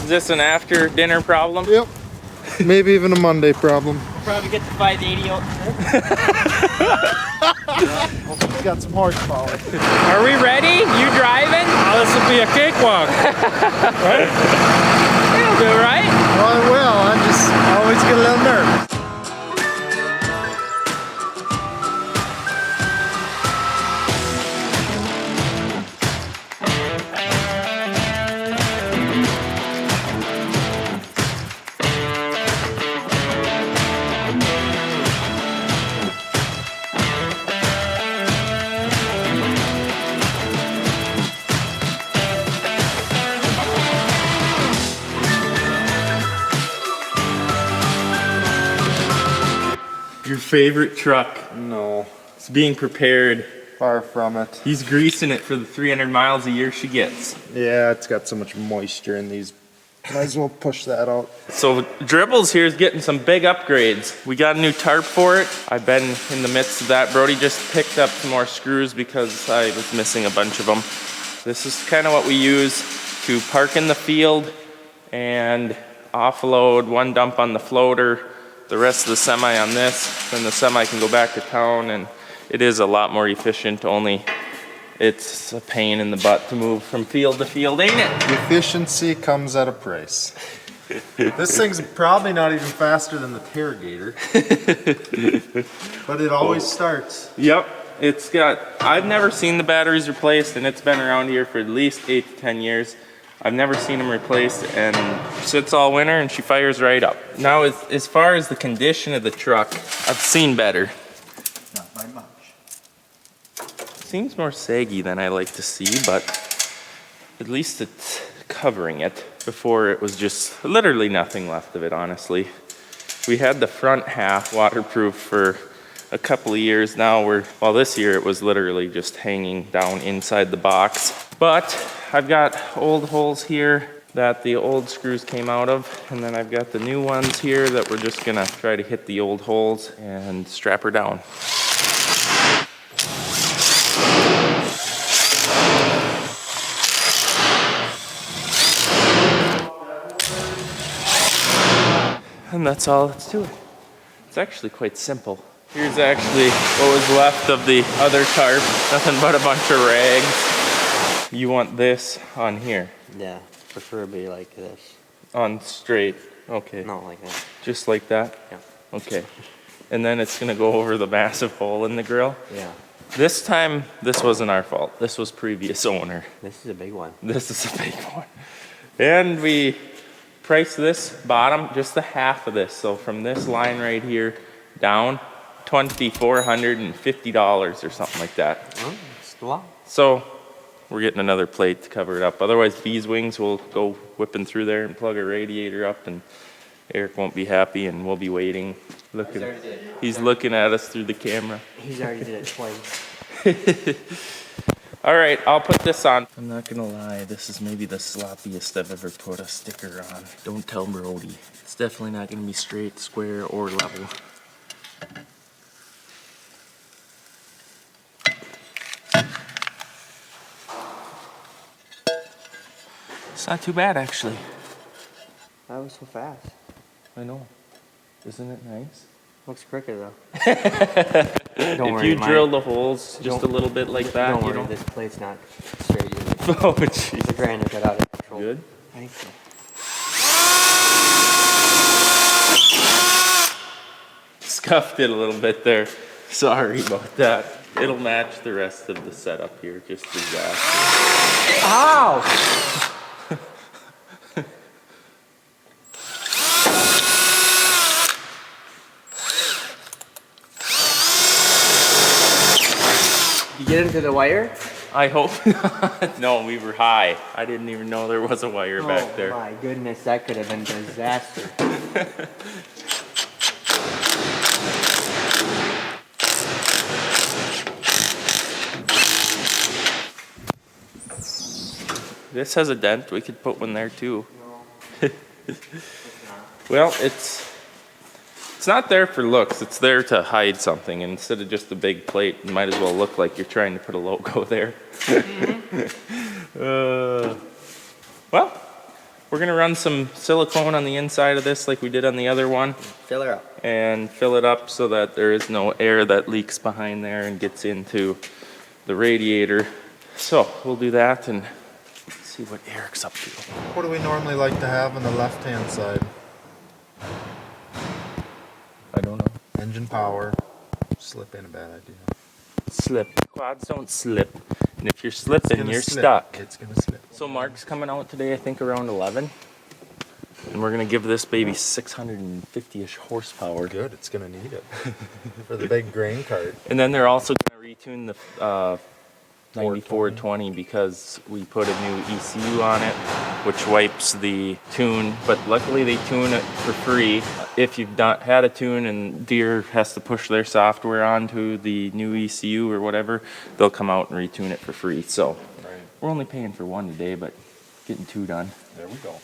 this an after dinner problem? Yep. Maybe even a Monday problem. Probably get the 580 out Hope he's got some horsepower. Are we ready? You driving? Oh, this will be a cakewalk. Right? It'll do, right? Well, I will. I just always get a little nervous. Your favorite truck. No. It's being prepared. Far from it. He's greasing it for the 300 miles a year she gets. Yeah, it's got so much moisture in these. Might as well push that out. So Dribbles here is getting some big upgrades. We got a new tarp for it. I've been in the midst of that. Brody just picked up some more screws because I was missing a bunch of them. This is kind of what we use to park in the field and offload one dump on the floater, the rest of the semi on this, then the semi can go back to town, and it is a lot more efficient, only it's a pain in the butt to move from field to field, ain't it? Efficiency comes at a price. This thing's probably not even faster than the Terragator, but it always starts. Yep, it's got, I've never seen the batteries replaced, and it's been around here for at least 8 to 10 years. I've never seen them replaced, and sits all winter and she fires right up. Now, as far as the condition of the truck, I've seen better. Not by much. Seems more saggy than I like to see, but at least it's covering it. Before it was just literally nothing left of it, honestly. We had the front half waterproof for a couple of years now. Well, this year it was literally just hanging down inside the box. But I've got old holes here that the old screws came out of, and then I've got the new ones here that we're just gonna try to hit the old holes and strap her down. And that's all that's to it. It's actually quite simple. Here's actually what was left of the other tarp. Nothing but a bunch of rags. You want this on here? Yeah, preferably like this. On straight, okay. Not like that. Just like that? Yeah. Okay. And then it's gonna go over the massive hole in the grill? Yeah. This time, this wasn't our fault. This was previous owner. This is a big one. This is a big one. And we priced this bottom, just the half of this. So from this line right here down, $2,450 or something like that. Oh, it's a lot. So we're getting another plate to cover it up. Otherwise, V's wings will go whipping through there and plug a radiator up, and Eric won't be happy, and we'll be waiting. He's looking at us through the camera. He's already did it twice. All right, I'll put this on. I'm not gonna lie, this is maybe the sloppiest I've ever put a sticker on. Don't tell Brody. It's definitely not gonna be straight, square, or level. It's not too bad, actually. That was so fast. I know. Isn't it nice? Looks crooked though. If worry, you drill the holes just a little bit like that, don't you worry, know. this plate's not straight either. Oh, jeez. The grinder got out of control. Good. I think so. Scuffed it a little bit there. Sorry about that. It'll match the rest of the setup here, just disaster. Ow! You get into the wire? I hope not. No, we were high. I didn't even know there was a wire back there. Oh my goodness, that could have been a disaster. This has a dent. We could put one there too. No. Well, it's not there for looks. It's there to hide something. And instead of just a big plate, it might as well look like you're trying to put a logo there. Well, we're gonna run some silicone on the inside of this like we did on the other one. Fill her up. And fill it up so that there is no air that leaks behind there and gets into the radiator. So we'll do that and see what Eric's up to. What do we normally like to have on the left-hand side? I don't know. Engine power. Slip ain't a bad idea. Slip. Quads don't slip. And if you're slipping, Gonna you're slip. stuck. It's gonna slip. So Mark's coming out today, I think around 11. And we're gonna give this baby 650-ish horsepower. Good, it's gonna need it for the big grain cart. And then they're also gonna retune the 9420 because we put a new ECU on it, which wipes the tune. But luckily they tune it for free. If you've not had a tune and Deere has to push their software onto the new ECU or whatever, they'll come out and retune it for free. So we're only paying for one today, but getting two done. There we go.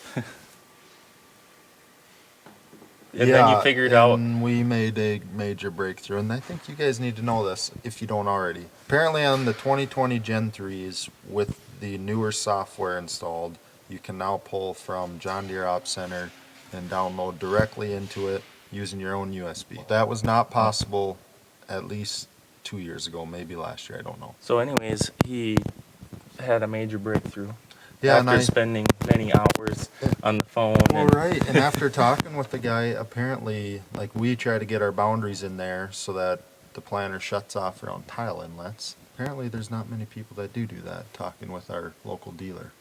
And then you figured out. And we made a major breakthrough, and I think you guys need to know this if you don't already. Apparently on the 2020 Gen 3s with the newer software installed, you can now pull from John Deere Op Center and download directly into it using your own USB. That was not possible at least 2 years ago, maybe last year, I don't know. So anyways, he had a major breakthrough. Yeah, after spending many hours on the phone. Well, right, and after talking with the guy, apparently, like, we try to get our boundaries in there so that the planter shuts off around tile inlets. Apparently, there's not many people that do that, talking with our local dealer.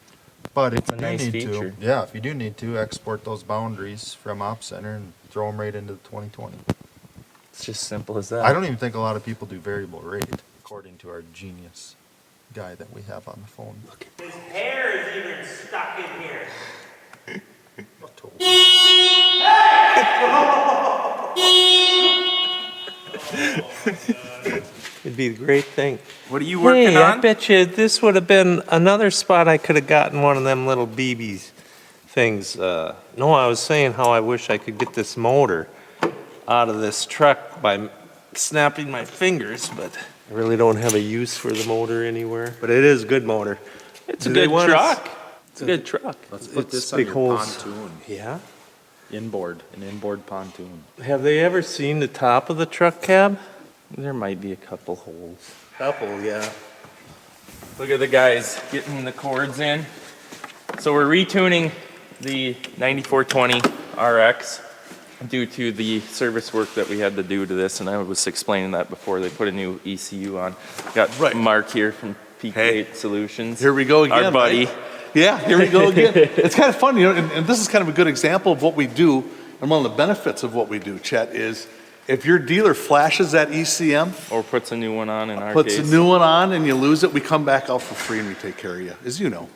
But if a you nice do need feature. to, yeah, if you do need to, export those boundaries from Op Center and throw them right into the 2020. It's just simple as that. I don't even think a lot of people do variable rate, according to our genius guy that we have on the phone. His hair is even stuck in here. It'd be a great thing. What are you working Hey, on? I bet you this would have been another spot I could have gotten one of them little BBs things. No, I was saying how I wish I could get this motor out of this truck by snapping my fingers, but I really don't have a use for the motor anywhere. But it is a good motor. It's a Do they good want us- truck. It's a good truck. Let's put It's this on big your holes. pontoon. Yeah? An inboard pontoon. Have they ever seen the top of the truck cab? There might be a couple holes. Couple, yeah. Look at the guys getting the cords in. So we're retuning the 9420 RX due to the service work that we had to do to this, and I was explaining that before they put a new ECU on. Got Right. Mark here from Peak 8 Solutions. Here we go again, Our buddy. right? Yeah, here we go again. It's kind of fun, you know, and this is kind of a good example of what we do, and one of the benefits of what we do, Chet, is if your dealer flashes that ECM, Or puts a new one on in our puts case. a new one on, and you lose it, we come back out for free and we take care of you, as you know.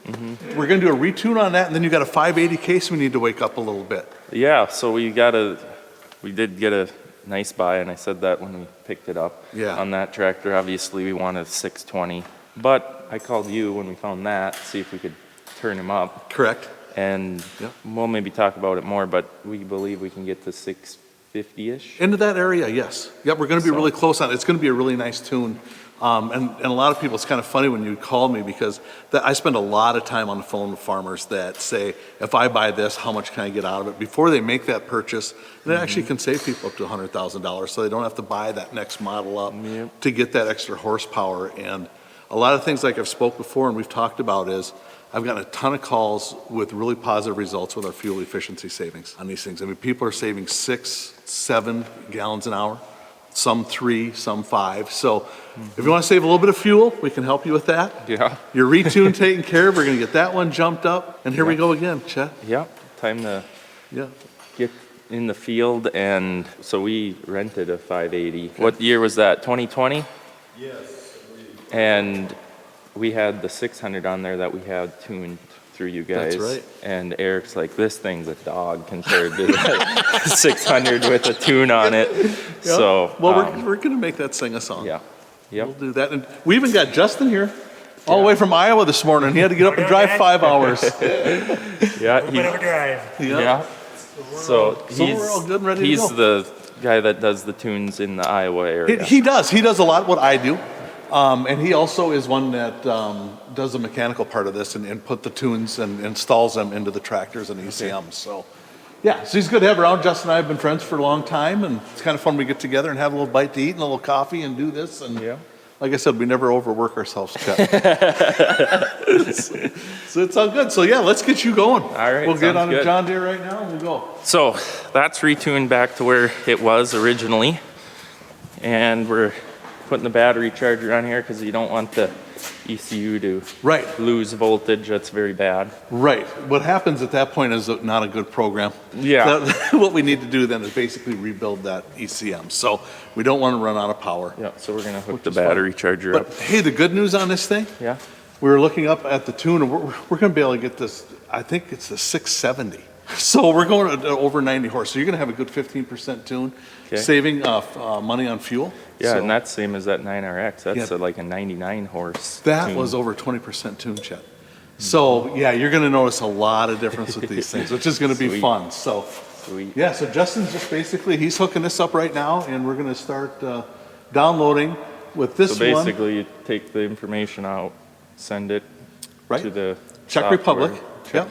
We're gonna do a retune on that, and then you got a 580 case, we need to wake up a little bit. Yeah, so we did get a nice buy, and I said that when we picked it up. Yeah. On that tractor, obviously we wanted a 620, but I called you when we found that, see if we could turn him up, Correct? and Yep. we'll maybe talk about it more, but we believe we can get to 650-ish. Into that area, yes. Yep, we're gonna be So- really close on it. It's gonna be a really nice tune. And a lot of people, it's kind of funny when you call me because I spend a lot of time on the phone with farmers that say, if I buy this, how much can I get out of it? Before they make that purchase, and it actually can save people up to $100,000 so they don't have to buy that next model up to get that extra horsepower. And a lot of things like I've spoke before and we've talked about is, I've gotten a ton of calls with really positive results with our fuel efficiency savings on these things. I mean, people are saving 6, 7 gallons an hour, some 3, some 5. So if you want to save a little bit of fuel, we can help you with that. Yeah. Your retune taken care of, we're going to get that one jumped up. And here we go again, Chet. Yep, time to Yeah. get in the field, and so we rented a 580. What year was that, 2020? Yes. And we had the 600 on there that we had tuned through you guys. That's right. And Eric's like, this thing's a dog compared to that 600 with a tune on it. So, Well, we're going to make that sing a song. yeah. We'll Yep. do that. And we even got Justin here all the way from Iowa this morning. He had to get up and drive 5 hours. Yeah. Bit of a drive. Yeah. So we're all good and ready to he's go. the guy that does the tunes in the Iowa area. He does a lot of what I do. And he also is one that does the mechanical part of this and put the tunes and installs them into the tractors and ECMs. So, yeah, so he's good to have around. Justin and I have been friends for a long time, and it's kind of fun we get together and have a little bite to eat and a little coffee and do this. And like I said, we never overwork ourselves, Chet. So it's all good. So yeah, let's get you going. All right, we'll get on good. a John Deere right now and we'll go. So that's retuned back to where it was originally. And we're putting the battery charger on here because you don't want the ECU to lose voltage. That's very bad. Right. What happens at that point is not a good program. Yeah. What we need to do then is basically rebuild that ECM. So we don't want to run out of power. Yeah, so we're going to hook the battery charger up. But hey, the good news on this thing, we were looking up at the tune, and we're going to be able to get this, I think it's the 670. So we're going to over 90 horse. So you're going to have a good 15% tune, saving money on fuel. Yeah, so, and that's same as that 9RX. That's like a 99 horse. That tune. was over 20% tune, Chet. So yeah, you're going to notice a lot of difference with these things, which is going to be fun. So yeah, so Justin's just basically, he's hooking this up right now, and we're going to start downloading with this one. So basically, you take the information out, send it to the Czech software. Republic. Yep.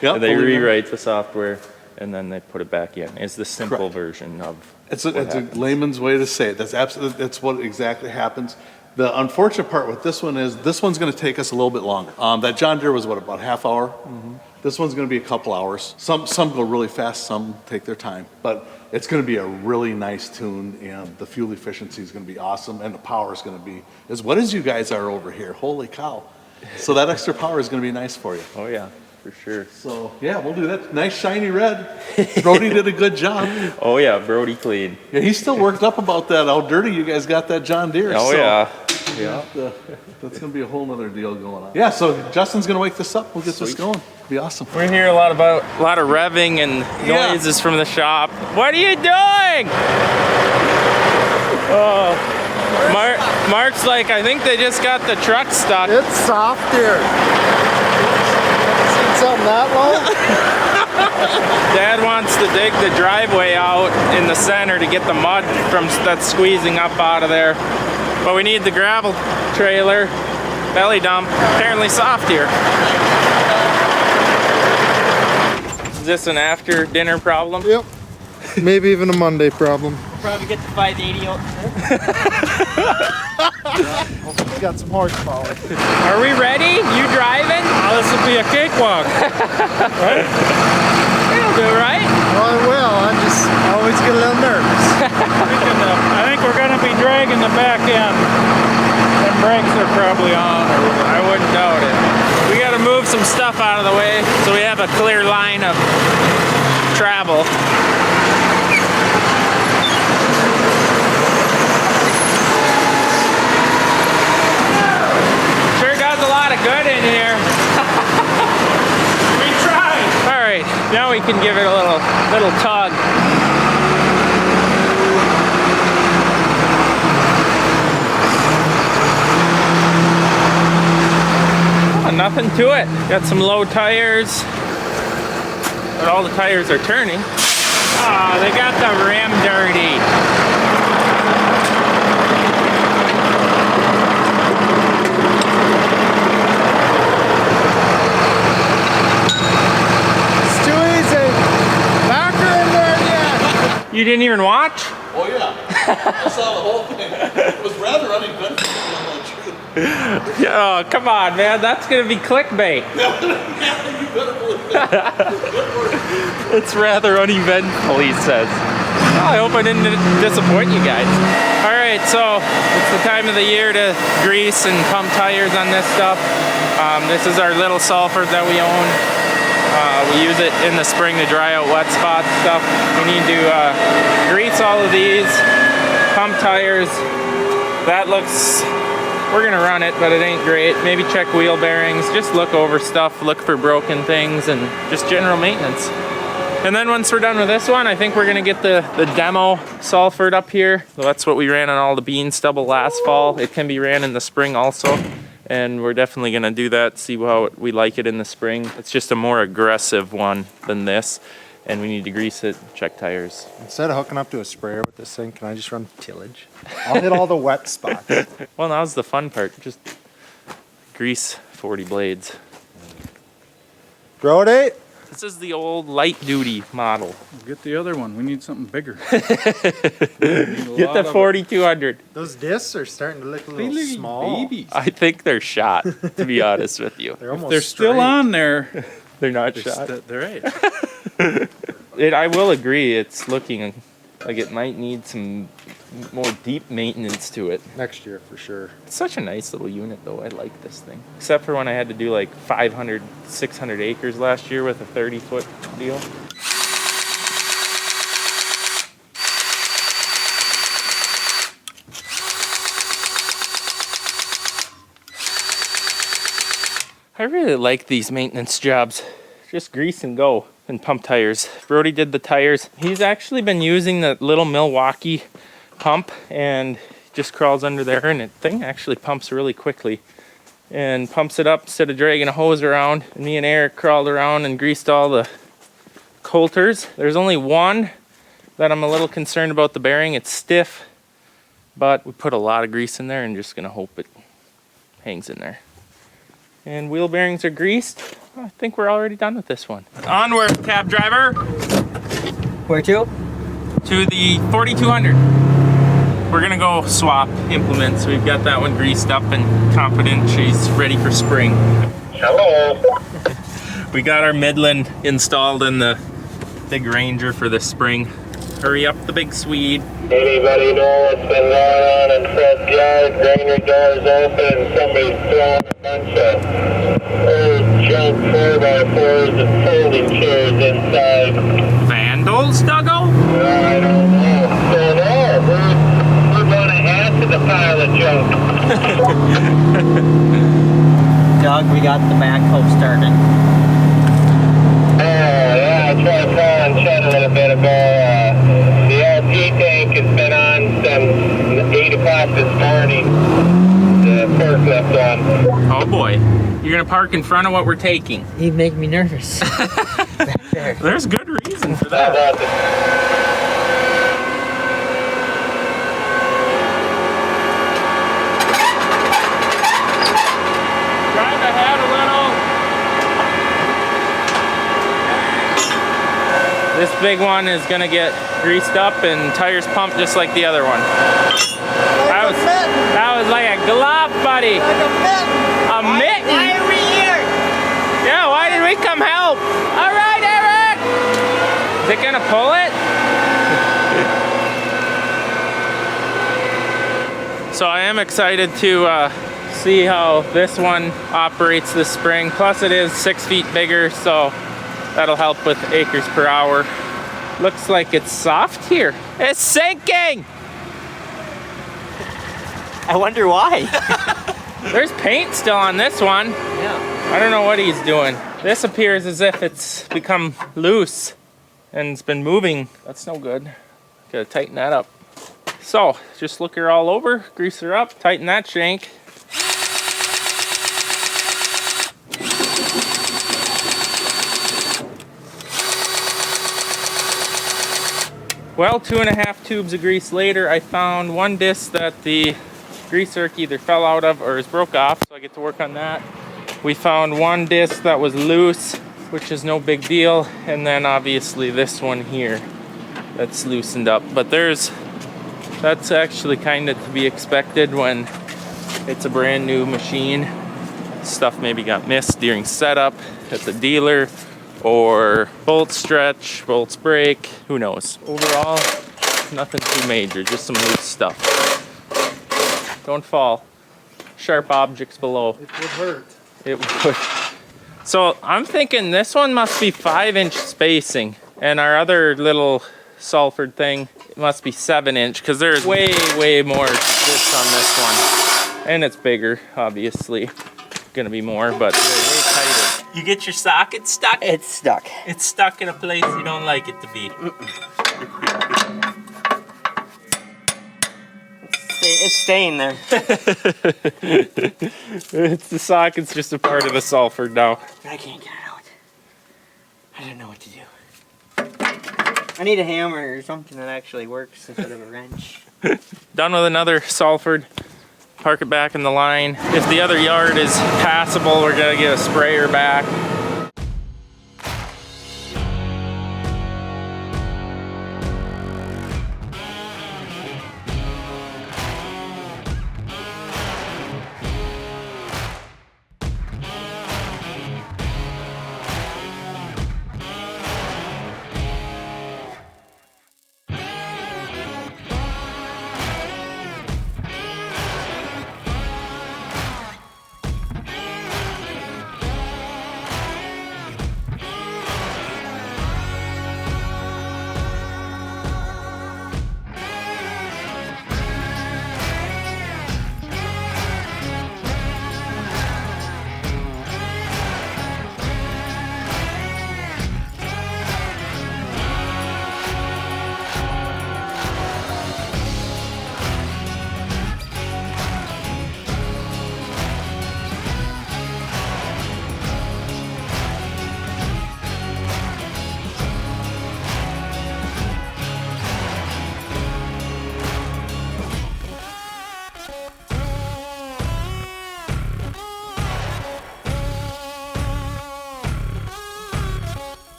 Yep. They rewrite the software, and then they put it back in. It's the simple version of It's a layman's way to say it. That's what exactly happens. The unfortunate part with this one is this one's going to take us a little bit longer. That John Deere was about half hour. Mm-hmm. This one's going to be a couple hours. Some go really fast, some take their time. But it's going to be a really nice tune, and the fuel efficiency is going to be awesome, and the power is going to be as what as you guys are over here. Holy cow! So that extra power is going to be nice for you. Oh yeah. For sure. So, yeah, we'll do that. Nice shiny red. Brody did a good job. Oh, yeah, Brody clean. Yeah, he's still worked up about that, how dirty you guys got that John Deere. Oh, so, yeah. That's going to be a whole other deal going on. Yeah, so Justin's going to wake this up. We'll get this going. It'll be awesome. We hear a lot of revving and noises from the shop. What are you doing? Oh, Mark's like, I think they just got the truck stuck. It's soft here. Something that low? Dad wants to dig the driveway out in the center to get the mud that's squeezing up out of there. But we need the gravel trailer, belly dump, apparently soft here. Is this an after dinner problem? Yep. Maybe even a Monday problem. Probably get the 580 out. It's got some horsepower. Are we ready? You driving? Oh, this will be a cakewalk. Right? It'll do, right? Well, I will. I just always get a little nervous. I think we're going to be dragging the back end. And brakes are probably on. I wouldn't doubt it. We got to move some stuff out of the way so we have a clear line of travel. Sure does a lot of good in here. We tried. All right, now we can give it a little tug. Nothing to it. Got some low tires, but all the tires are turning. Ah, they got the rim dirty. It's too easy. Backer in there yet. You didn't even watch? Oh, yeah. I saw the whole thing. It was rather uneventful, to tell the truth. Oh, come on, man. That's going to be clickbait. You better believe that. It's rather uneventful, he says. Well, I hope I didn't disappoint you guys. All right, so it's the time of the year to grease and pump tires on this stuff. This is our little sulfur that we own. We use it in the spring to dry out wet spots stuff. We need to grease all of these, pump tires. That looks... We're gonna run it, but it ain't great. Maybe check wheel bearings, just look over stuff, look for broken things, and just general maintenance. And then once we're done with this one, I think we're gonna get the demo sulfured up here. So that's what we ran on all the bean stubble last fall. It can be ran in the spring also. And we're definitely gonna do that, see how we like it in the spring. It's just a more aggressive one than this. and we need to grease it, check tires. Instead of hooking up to a sprayer with this thing, can I just run Tillage? I'll hit all the wet spots. Well, now's the fun part. Just grease 40 blades. Brody? This is the old light duty model. Get the other one. We need something bigger. Get the 4200. Those discs are starting to look a little Little small. babies. I think they're shot, to be honest with you. They're almost They're still straight. on there. They're not shot. They're right. I will agree, it's looking like it might need some more deep maintenance to it. Next year for sure. It's such a nice little unit though. I like this thing. Except for when I had to do like 500, 600 acres last year with a 30-foot deal. I really like these maintenance jobs. Just grease and go and pump tires. Brody did the tires. He's actually been using the little Milwaukee pump and just crawls under there, and the thing actually pumps really quickly and pumps it up instead of dragging a hose around. And me and Eric crawled around and greased all the coulters. There's only one that I'm a little concerned about, the bearing. It's stiff, but we put a lot of grease in there and just gonna hope it hangs in there. And wheel bearings are greased. I think we're already done with this one. Onward, cab driver, Where to? to the 4200. We're gonna go swap implements. We've got that one greased up and confident she's ready for spring. Hello. We got our Midland installed in the big Ranger for this spring. Hurry up the big Swede. Anybody know what's been going on in Fred's yard? Grainer doors open and somebody's throwing a bunch of old junk 4x4s and folding chairs inside. Vandals, Duggo? I don't know. Don't know. We're going to add to the pile of junk. Doug, we got the backhoe started. Yeah, I tried calling Chet a little bit ago. The LP tank has been on since 8 o'clock this morning. The forklift on. Oh boy. You're gonna park in front of what we're taking. You make me nervous. Back there. There's good reason for How that. about the Drive ahead a little. This big one is gonna get greased up and tires pumped just like the other one. That was like a glove, buddy. A mitten. Why are we here? Yeah, why did we come help? All right, Eric. Is it gonna pull it? So I am excited to see how this one operates this spring. Plus it is 6 feet bigger, so that'll help with acres per hour. Looks like it's soft here. It's sinking! I wonder why. There's paint still on this one. Yeah. I don't know what he's doing. This appears as if it's become loose and it's been moving. That's no good. Gotta tighten that up. So, just look her all over, grease her up, tighten that shank. Well, 2.5 tubes of grease later, I found one disc that the grease zerk either fell out of or is broke off, so I get to work on that. We found one disc that was loose, which is no big deal, and then obviously this one here that's loosened up. But that's actually kind of to be expected when it's a brand new machine. Stuff maybe got missed during setup at the dealer, or bolts stretch, bolts break, who knows. Overall, nothing too major, just some loose stuff. Don't fall. Sharp objects below. It would hurt. It would. So I'm thinking this one must be 5-inch spacing, and our other little sulfured thing must be 7-inch, because there's way more this on this one. And it's bigger, obviously. Gonna be more, but they're way tighter. You get your socket stuck? It's stuck. It's stuck in a place you don't like it to be. It's staying there. It's the socket's just a part of the sulfur now. I can't get it out. I don't know what to do. I need a hammer or something that actually works instead of a wrench. Done with another Salford. Park it back in the line. If the other yard is passable, we're gonna get a sprayer back.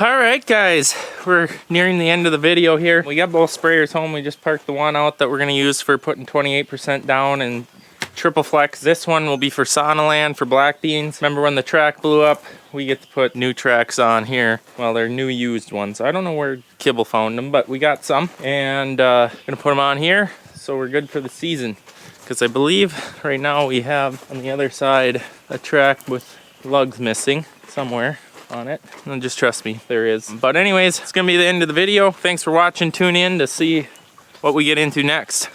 All right, guys, we're nearing the end of the video here. We got both sprayers home. We just parked the one out that we're gonna use for putting 28% down and triple flex. This one will be for Sonaland for black beans. Remember when the track blew up? We get to put new tracks on here. Well, they're new used ones. I don't know where Kibble found them, but we got some. And gonna put them on here so we're good for the season. Because I believe right now we have on the other side a track with lugs missing somewhere on it. And just trust me, there is. But anyways, it's gonna be the end of the video. Thanks for watching. Tune in to see what we get into next.